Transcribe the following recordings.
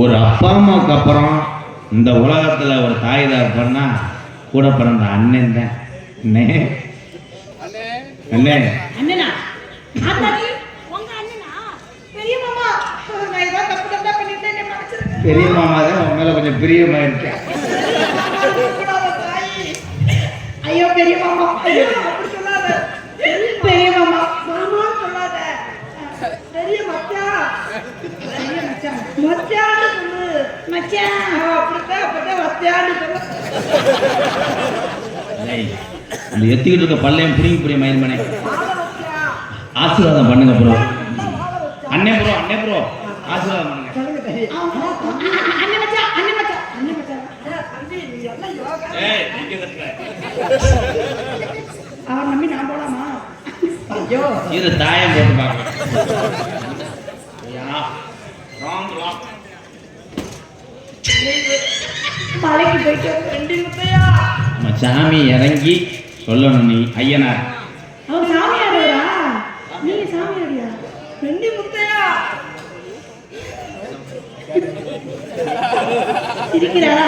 ஒரு அப்பா அம்மாவுக்கு அப்புறம் இந்த உலகத்துல ஒரு தாய் தகப்பன்னா கூட பிறந்த அண்ணன் தான். பெரிய மாமா தான் உன் மேல கொஞ்சம் பிரியமா இருக்கேன். ஐயோ பெரிய மாமா, அப்படி சொல்லாத. பெரிய மாமா, மாமா சொல்லாத. பெரிய மச்சான், பெரிய மச்சான், மச்சான் சொல்லு. மச்சான் அப்படித்தான் மச்சான்னு சொல்லு. அந்த எத்திக்கிட்டு இருக்க பல்லையும் புரியும் மயில்மனை ஆசீர்வாதம் பண்ணுங்க ப்ரோ. அண்ணே ப்ரோ ஆசீர்வாதம் பண்ணுங்க. அவன் நம்பி நான் போலாமா? இது தாயம் போட்டு பார்க்கலாம். மலைக்கு போயிட்டு 2 முத்தையா சாமி இறங்கி சொல்லணும். நீ ஐயனார் அவன் சாமியாரா? நீங்க சாமியாரியா? 2 முத்தையா இருக்கிறாரா?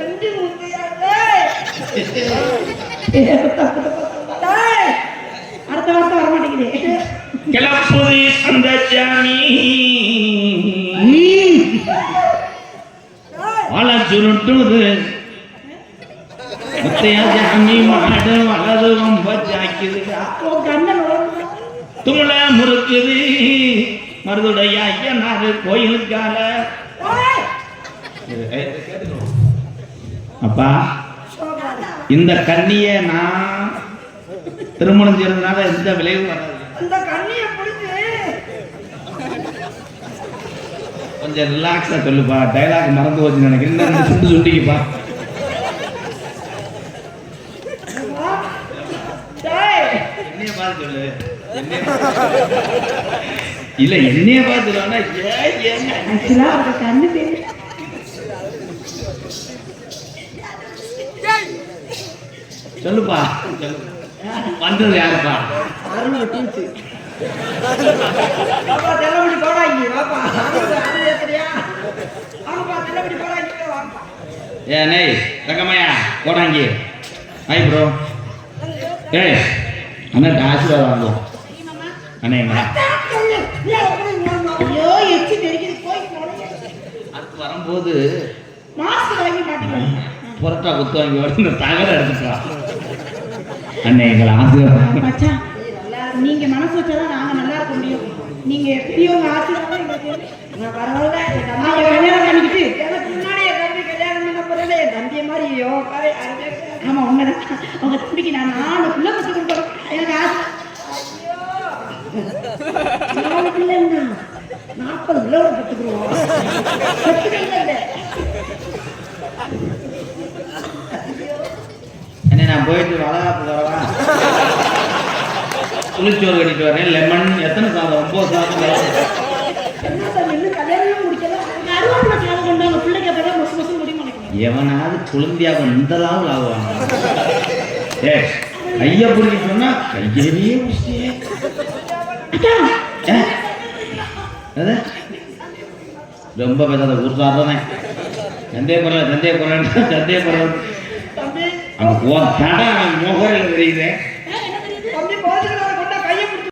2 முத்தையா அடுத்த வார்த்தை வர மாட்டேங்குது. கிளப்புதி அந்த சாமி வாழ சுருட்டுது முத்தையா சாமி மாடு வலது ரொம்ப ஜாக்கிதுடா தும்ள முறுக்குது மருதுடைய ஐயனாரு கோயிலுக்கால. அப்பா இந்த கண்ணிய நான் திருமணம் செய்யறதுனால எந்த விளைவு வராது. கொஞ்சம் ரிலாக்ஸா சொல்லுப்பா. டைலாக் மறந்து போச்சு நினைக்கிறேன். சுண்டிக்குப்பா. என்னைய பார்த்து சொல்லு. இல்ல என்னைய பார்த்து சொல்லுப்பா. வந்தது யாருப்பா? ஏ தங்கம்மையா போடாங்கி. Hi bro. ஏய் அண்ணா ஆசீர்வாதம் வாங்குவோம். அண்ணா அதுக்கு வரும்போது புரட்டா குத்து வாங்கி வர தகர எடுத்துக்கா. அண்ணே எங்களை ஆசீர்வாதம். நீங்க மனசு வச்சாதான் நாங்க நல்லா இருக்க முடியும். நீங்க எப்படியோ ஆசீர்வாதம் கல்யாணம் பண்ணிக்கிட்டு எனக்கு முன்னாடியே தம்பி கல்யாணம் பண்ண போறேன். என் தம்பிய மாதிரி ஆமா உண்மைதான். அவங்க தம்பிக்கு நான் 4 பிள்ளை பத்து கொடுப்பேன். எனக்கு ஆசை 4 பிள்ளைன்னா 40 பிள்ளை கத்துக்குருவோம். என்ன நான் போயிட்டு வளகாப்பு வரவா? புளிச்சோறு கட்டிட்டு வரேன். லெமன் எத்தனை சாதம்? 9 சாதம். எவனாவது குழந்தையாக இந்த லாவில் ஆகுவாங்க. ஏ கைய பிடிக்க சொன்னா கையிலேயே ரொம்ப பேசாத ஊர்சாதானே. சந்தேகப்படுறேன் அங்க போ தடை முகரையில் தெரியுது.